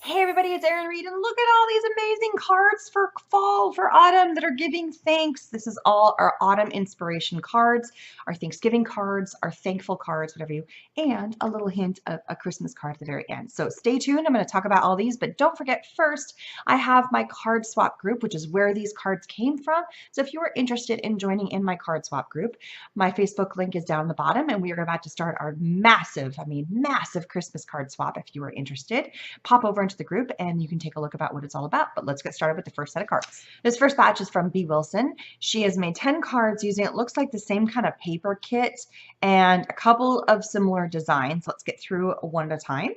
Hey everybody, it's Erin Reed, and look at all these amazing cards for fall, for autumn that are giving thanks. This is all our autumn inspiration cards, our Thanksgiving cards, our thankful cards, whatever you, and a little hint of a Christmas card at the very end. So stay tuned. I'm going to talk about all these, but don't forget first, I have my card swap group, which is where these cards came from. So if you are interested in joining in my card swap group, my Facebook link is down the bottom, and we are about to start our massive, massive Christmas card swap. If you are interested, pop over into the group and you can take a look about what it's all about. But let's get started with the first set of cards. This first batch is from B. Wilson. She has made 10 cards using, it looks like the same kind of paper kit and a couple of similar designs. Let's get through one at a time.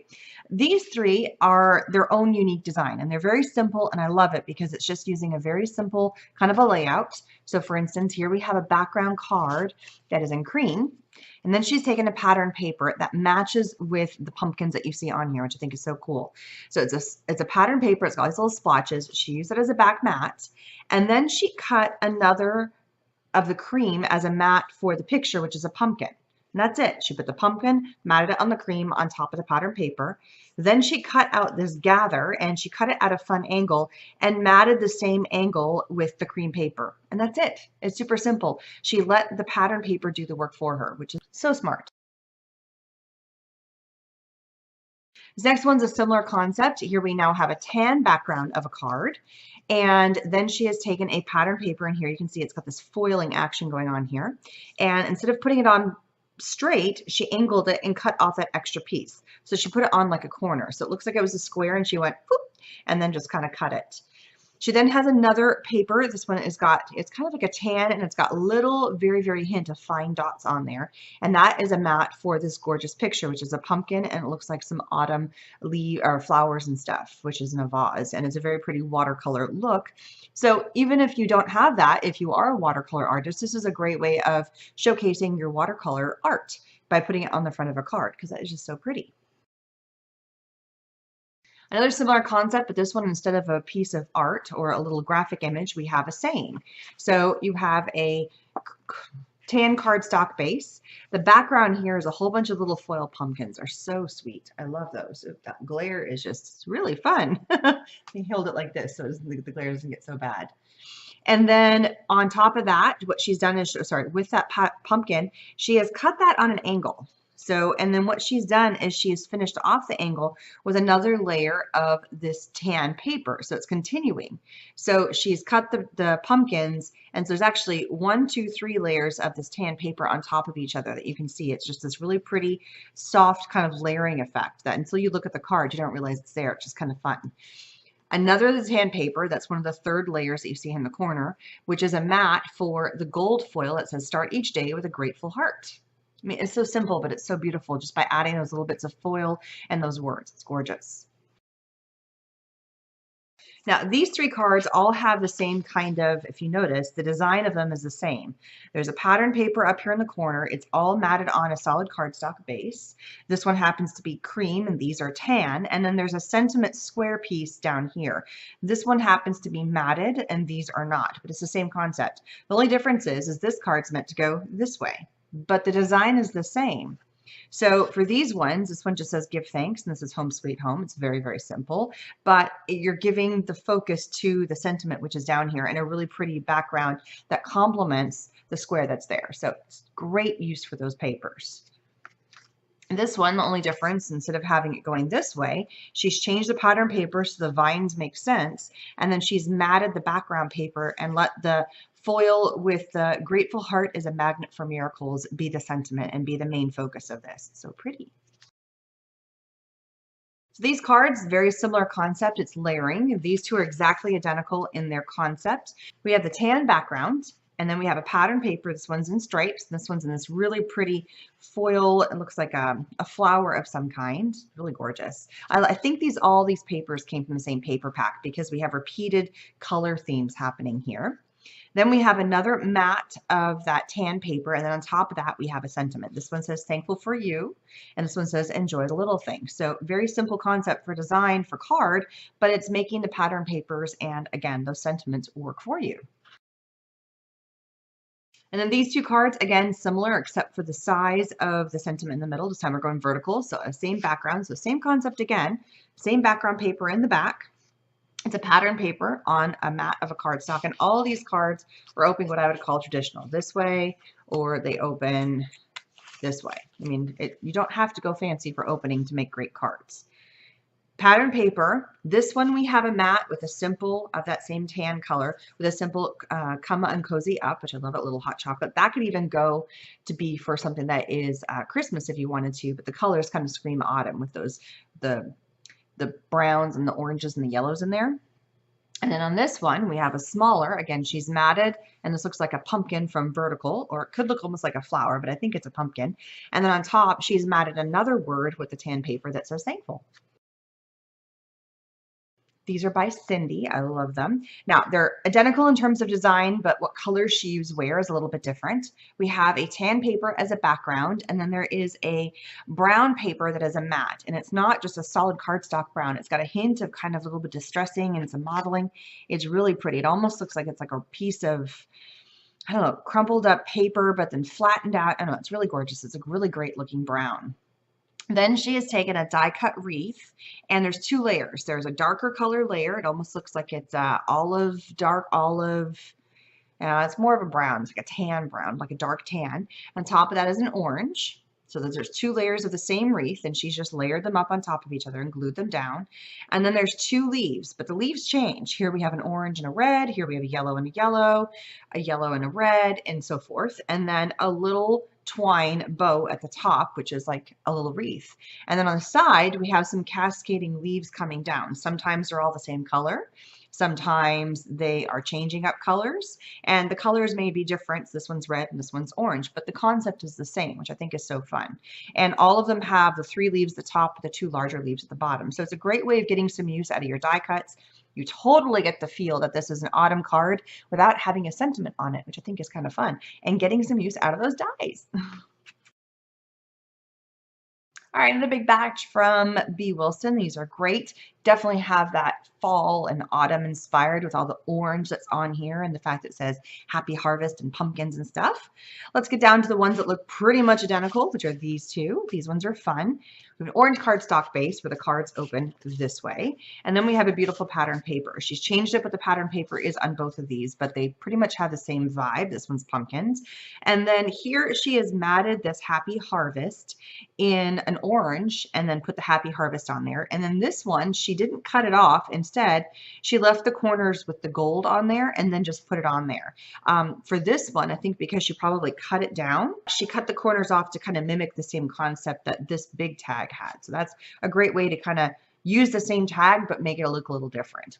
These three are their own unique design, and they're very simple, and I love it because it's just using a very simple kind of a layout. So for instance, here we have a background card that is in cream. And then she's taken a pattern paper that matches with the pumpkins that you see on here, which I think is so cool. So it's a pattern paper. It's got these little splotches. She used it as a back mat. And then she cut another of the cream as a mat for the picture, which is a pumpkin. And that's it. She put the pumpkin, matted it on the cream on top of the pattern paper. Then she cut out this gather and she cut it at a fun angle and matted the same angle with the cream paper. And that's it. It's super simple. She let the pattern paper do the work for her, which is so smart. This next one's a similar concept. Here we now have a tan background of a card. And then she has taken a pattern paper, and here you can see it's got this foiling action going on here. And instead of putting it on straight, she angled it and cut off that extra piece. So she put it on like a corner. So it looks like it was a square, and she went whoop, and then just kind of cut it. She then has another paper. This one it's kind of like a tan, and it's got little, very, very hint of fine dots on there. And that is a mat for this gorgeous picture, which is a pumpkin, and it looks like some autumn leaf or flowers and stuff, which is in a vase. And it's a very pretty watercolor look. So even if you don't have that, if you are a watercolor artist, this is a great way of showcasing your watercolor art by putting it on the front of a card, because that is just so pretty. Another similar concept, but this one, instead of a piece of art or a little graphic image, we have a saying. So you have a tan cardstock base. The background here is a whole bunch of little foil pumpkins. Are so sweet. I love those. That glare is just really fun. They held it like this so the glare doesn't get so bad. And then on top of that, what she's done is, sorry, with that pumpkin, she has cut that on an angle. So, and then what she's done is she has finished off the angle with another layer of this tan paper. So it's continuing. So she's cut the pumpkins, and so there's actually 1, 2, 3 layers of this tan paper on top of each other that you can see. It's just this really pretty, soft kind of layering effect that until you look at the card, you don't realize it's there. It's just kind of fun. Another tan paper, that's one of the third layers that you see in the corner, which is a mat for the gold foil that says start each day with a grateful heart. I mean, it's so simple, but it's so beautiful just by adding those little bits of foil and those words. It's gorgeous. Now, these 3 cards all have the same kind of, if you notice, the design of them is the same. There's a pattern paper up here in the corner. It's all matted on a solid cardstock base. This one happens to be cream, and these are tan. And then there's a sentiment square piece down here. This one happens to be matted, and these are not, but it's the same concept. The only difference is this card's meant to go this way, but the design is the same. So for these ones, this one just says give thanks, and this is home sweet home. It's very, very simple, but you're giving the focus to the sentiment, which is down here, and a really pretty background that complements the square that's there. So it's great use for those papers. This one, the only difference, instead of having it going this way, she's changed the pattern paper so the vines make sense, and then she's matted the background paper and let the foil with the grateful heart is a magnet for miracles be the sentiment and be the main focus of this. So pretty. So these cards, very similar concept. It's layering. These two are exactly identical in their concept. We have the tan background, and then we have a pattern paper. This one's in stripes. This one's in this really pretty foil. It looks like a flower of some kind. Really gorgeous. I think all these papers came from the same paper pack because we have repeated color themes happening here. Then we have another mat of that tan paper, and then on top of that we have a sentiment. This one says thankful for you, and this one says enjoy the little things. So very simple concept for design for card, but it's making the pattern papers and again those sentiments work for you. And then these two cards, again, similar except for the size of the sentiment in the middle. This time we're going vertical, so same background, so same concept again, same background paper in the back. It's a pattern paper on a mat of a cardstock, and all these cards are opening what I would call traditional, this way, or they open this way. I mean, you don't have to go fancy for opening to make great cards. Pattern paper. This one we have a mat with a simple, of that same tan color, with a simple come and cozy up, which I love, a little hot chocolate. That could even go to be for something that is Christmas if you wanted to, but the colors kind of scream autumn with those, the browns and the oranges and the yellows in there. And then on this one, we have a smaller, again, she's matted, and this looks like a pumpkin from vertical, or it could look almost like a flower, but I think it's a pumpkin. And then on top, she's matted another word with the tan paper that says thankful. These are by Cindy. I love them. Now, they're identical in terms of design, but what colors she wears is a little bit different. We have a tan paper as a background, and then there is a brown paper that is a matte, and it's not just a solid cardstock brown. It's got a hint of kind of a little bit distressing and some modeling. It's really pretty. It almost looks like it's like a piece of, I don't know, crumpled up paper, but then flattened out. I don't know. It's really gorgeous. It's a really great looking brown. Then she has taken a die cut wreath, and there's two layers. There's a darker color layer. It almost looks like it's olive, dark olive. It's more of a brown. It's like a tan brown, like a dark tan. On top of that is an orange. So there's two layers of the same wreath, and she's just layered them up on top of each other and glued them down. And then there's two leaves, but the leaves change. Here we have an orange and a red. Here we have a yellow and a yellow and a red, and so forth. And then a little twine bow at the top, which is like a little wreath. And then on the side, we have some cascading leaves coming down. Sometimes they're all the same color. Sometimes they are changing up colors, and the colors may be different. This one's red and this one's orange, but the concept is the same, which I think is so fun. And all of them have the three leaves at the top, the two larger leaves at the bottom. So it's a great way of getting some use out of your die cuts. You totally get the feel that this is an autumn card without having a sentiment on it, which I think is kind of fun, and getting some use out of those dies. All right, another big batch from B. Wilson. These are great. Definitely have that fall and autumn inspired with all the orange that's on here and the fact that it says happy harvest and pumpkins and stuff. Let's get down to the ones that look pretty much identical, which are these two. These ones are fun. We have an orange cardstock base where the cards open this way. And then we have a beautiful pattern paper. She's changed it, but the pattern paper is on both of these, but they pretty much have the same vibe. This one's pumpkins. And then here she has matted this happy harvest in an orange and then put the happy harvest on there. And then this one, she didn't cut it off. Instead, she left the corners with the gold on there and then just put it on there. For this one, I think because she probably cut it down, she cut the corners off to kind of mimic the same concept that this big tag had. So that's a great way to kind of use the same tag, but make it look a little different.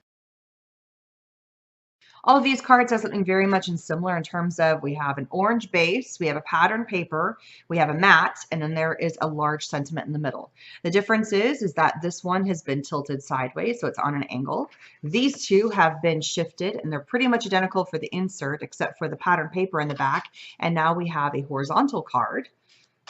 All of these cards have something very much similar in terms of we have an orange base, we have a pattern paper, we have a mat, and then there is a large sentiment in the middle. The difference is that this one has been tilted sideways, so it's on an angle. These two have been shifted, and they're pretty much identical for the insert, except for the pattern paper in the back. And now we have a horizontal card.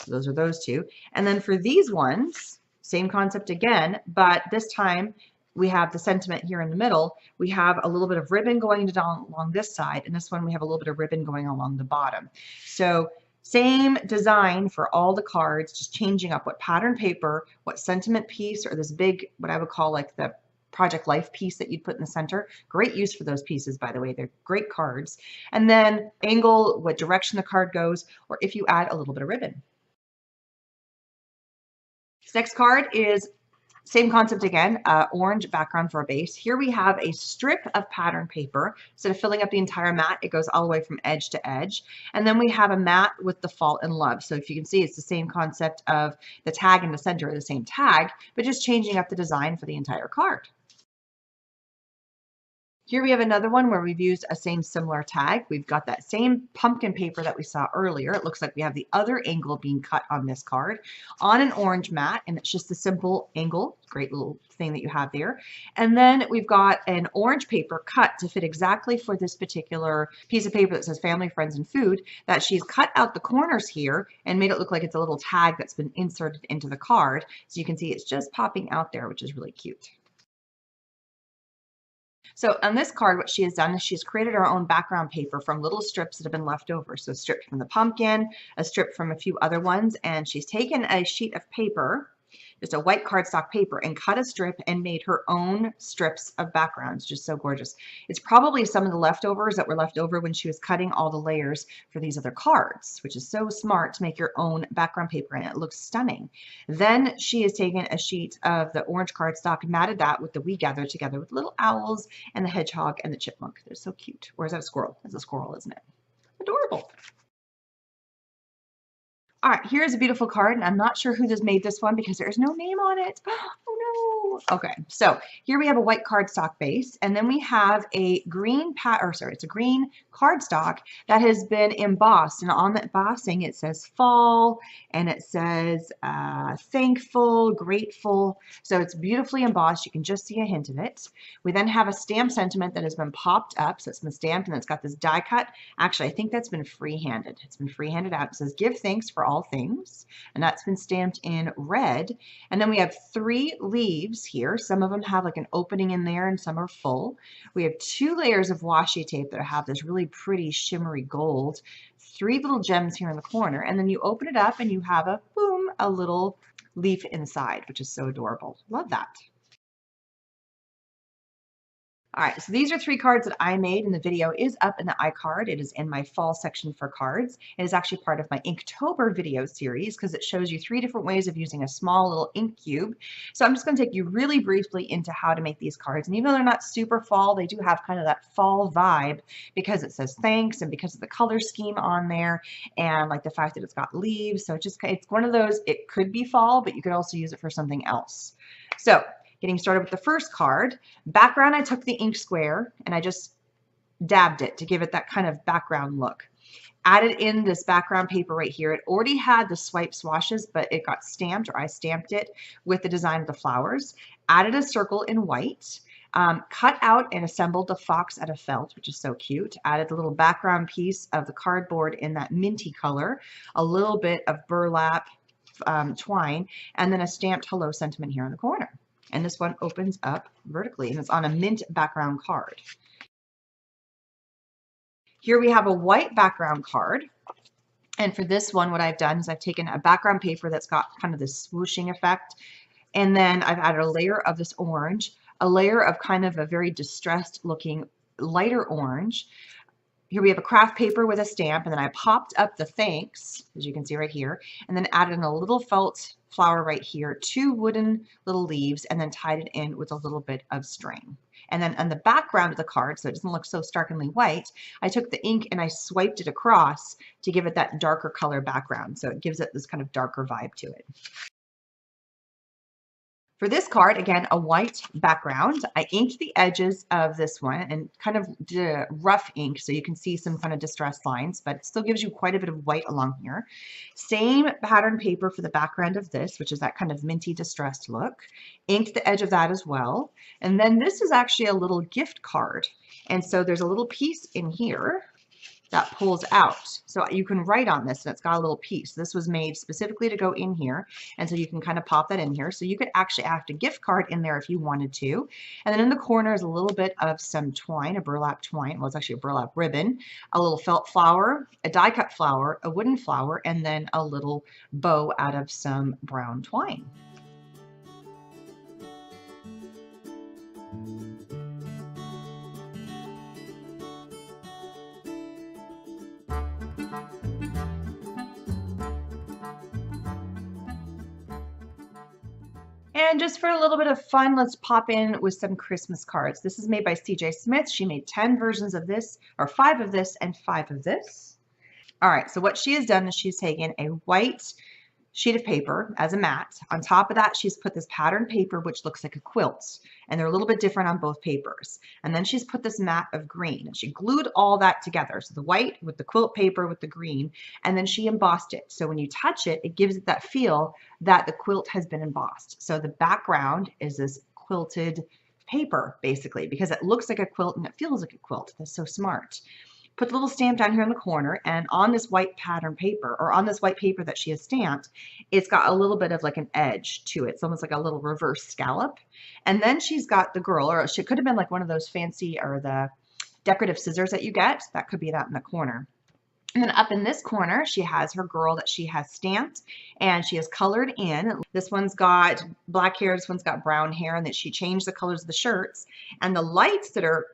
So those are those two. And then for these ones, same concept again, but this time we have the sentiment here in the middle. We have a little bit of ribbon going down along this side, and this one we have a little bit of ribbon going along the bottom. So same design for all the cards, just changing up what pattern paper, what sentiment piece, or this big, what I would call like the Project Life piece that you'd put in the center. Great use for those pieces, by the way. They're great cards. And then angle, what direction the card goes, or if you add a little bit of ribbon. This next card is same concept again, orange background for a base. Here we have a strip of pattern paper. Instead of filling up the entire mat, it goes all the way from edge to edge. And then we have a mat with the Fall in Love. So if you can see, it's the same concept of the tag in the center, the same tag, but just changing up the design for the entire card. Here we have another one where we've used a same similar tag. We've got that same pumpkin paper that we saw earlier. It looks like we have the other angle being cut on this card on an orange mat, and it's just a simple angle. Great little thing that you have there. And then we've got an orange paper cut to fit exactly for this particular piece of paper that says family, friends, and food, that she's cut out the corners here and made it look like it's a little tag that's been inserted into the card. So you can see it's just popping out there, which is really cute. So on this card, what she has done is she's created her own background paper from little strips that have been left over. So a strip from the pumpkin, a strip from a few other ones, and she's taken a sheet of paper, just a white cardstock paper, and cut a strip and made her own strips of backgrounds. Just so gorgeous. It's probably some of the leftovers that were left over when she was cutting all the layers for these other cards, which is so smart to make your own background paper, and it looks stunning. Then she has taken a sheet of the orange cardstock and matted that with the We Gather Together with little owls and the hedgehog and the chipmunk. They're so cute. Or is that a squirrel? That's a squirrel, isn't it? Adorable. All right, here's a beautiful card, and I'm not sure who just made this one because there's no name on it. Oh no. Okay, so here we have a white cardstock base, and then we have a green it's a green cardstock that has been embossed, and on the embossing it says fall, and it says thankful, grateful. So it's beautifully embossed. You can just see a hint of it. We then have a stamp sentiment that has been popped up, so it's been stamped, and it's got this die cut. Actually, I think that's been freehanded. It's been freehanded out. It says give thanks for all things, and that's been stamped in red. And then we have 3 leaves here. Some of them have like an opening in there and some are full. We have 2 layers of washi tape that have this really pretty shimmery gold, 3 little gems here in the corner, and then you open it up and you have a boom, a little leaf inside, which is so adorable. Love that. All right, so these are 3 cards that I made, and the video is up in the iCard. It is in my fall section for cards. It is actually part of my Inktober video series because it shows you 3 different ways of using a small little ink cube. So I'm just going to take you really briefly into how to make these cards. And even though they're not super fall, they do have kind of that fall vibe because it says thanks and because of the color scheme on there and like the fact that it's got leaves. So it's one of those, it could be fall, but you could also use it for something else. So getting started with the first card, background, I took the ink square and I just dabbed it to give it that kind of background look. Added in this background paper right here. It already had the swipe swashes, but it got stamped, or I stamped it with the design of the flowers. Added a circle in white. Cut out and assembled the fox out of felt, which is so cute. Added a little background piece of the cardboard in that minty color. A little bit of burlap twine, and then a stamped hello sentiment here in the corner. And this one opens up vertically, and it's on a mint background card. Here we have a white background card. And for this one, what I've done is I've taken a background paper that's got kind of this swooshing effect. And then I've added a layer of this orange, a layer of kind of a very distressed looking lighter orange. Here we have a craft paper with a stamp, and then I popped up the thanks, as you can see right here, and then added in a little felt flower right here, 2 wooden little leaves, and then tied it in with a little bit of string. And then on the background of the card, so it doesn't look so starkly white, I took the ink and I swiped it across to give it that darker color background. So it gives it this kind of darker vibe to it. For this card, again, a white background. I inked the edges of this one and kind of did a rough ink so you can see some kind of distressed lines, but it still gives you quite a bit of white along here. Same pattern paper for the background of this, which is that kind of minty distressed look. Inked the edge of that as well. And then this is actually a little gift card. And so there's a little piece in here that pulls out. So you can write on this, and it's got a little piece. This was made specifically to go in here, and so you can kind of pop that in here. So you could actually add a gift card in there if you wanted to. And then in the corner is a little bit of some twine, a burlap twine. Well, it's actually a burlap ribbon, a little felt flower, a die cut flower, a wooden flower, and then a little bow out of some brown twine. And just for a little bit of fun, let's pop in with some Christmas cards. This is made by CJ Smith. She made 10 versions of this, or 5 of this and 5 of this. All right, so what she has done is she's taken a white sheet of paper as a mat. On top of that, she's put this pattern paper, which looks like a quilt, and they're a little bit different on both papers. And then she's put this mat of green, and she glued all that together. So the white with the quilt paper with the green, and then she embossed it. So when you touch it, it gives it that feel that the quilt has been embossed. So the background is this quilted paper, basically, because it looks like a quilt and it feels like a quilt. That's so smart. put the little stamp down here in the corner, and on this white pattern paper, or on this white paper that she has stamped, it's got a little bit of like an edge to it. It's almost like a little reverse scallop. And then she's got the girl, or she could have been like one of those fancy, or the decorative scissors that you get. That could be that in the corner. And then up in this corner, she has her girl that she has stamped and she has colored in. This one's got black hair, this one's got brown hair, and that she changed the colors of the shirts. And the lights that are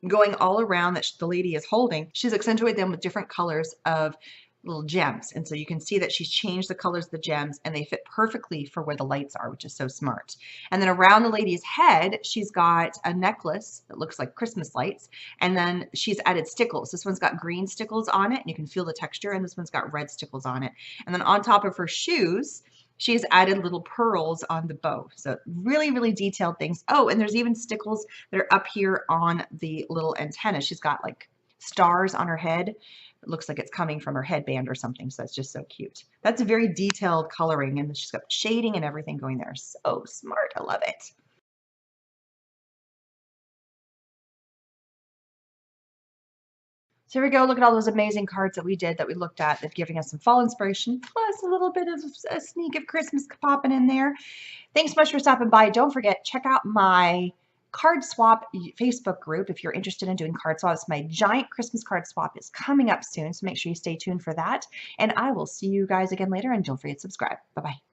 going all around that the lady is holding, she's accentuated them with different colors of little gems. And so you can see that she's changed the colors of the gems and they fit perfectly for where the lights are, which is so smart. And then around the lady's head, she's got a necklace that looks like Christmas lights. And then she's added stickles. This one's got green stickles on it and you can feel the texture, and this one's got red stickles on it. And then on top of her shoes, she's added little pearls on the bow. So really, really detailed things. Oh, and there's even stickles that are up here on the little antenna. She's got like stars on her head. It looks like it's coming from her headband or something. So that's just so cute. That's a very detailed coloring, and she's got shading and everything going there. So smart. I love it. So here we go. Look at all those amazing cards that we did, that we looked at, that giving us some fall inspiration, plus a little bit of a sneak of Christmas popping in there. Thanks so much for stopping by. Don't forget, check out my card swap Facebook group if you're interested in doing card swaps. My giant Christmas card swap is coming up soon, so make sure you stay tuned for that. And I will see you guys again later, and don't forget to subscribe. Bye-bye.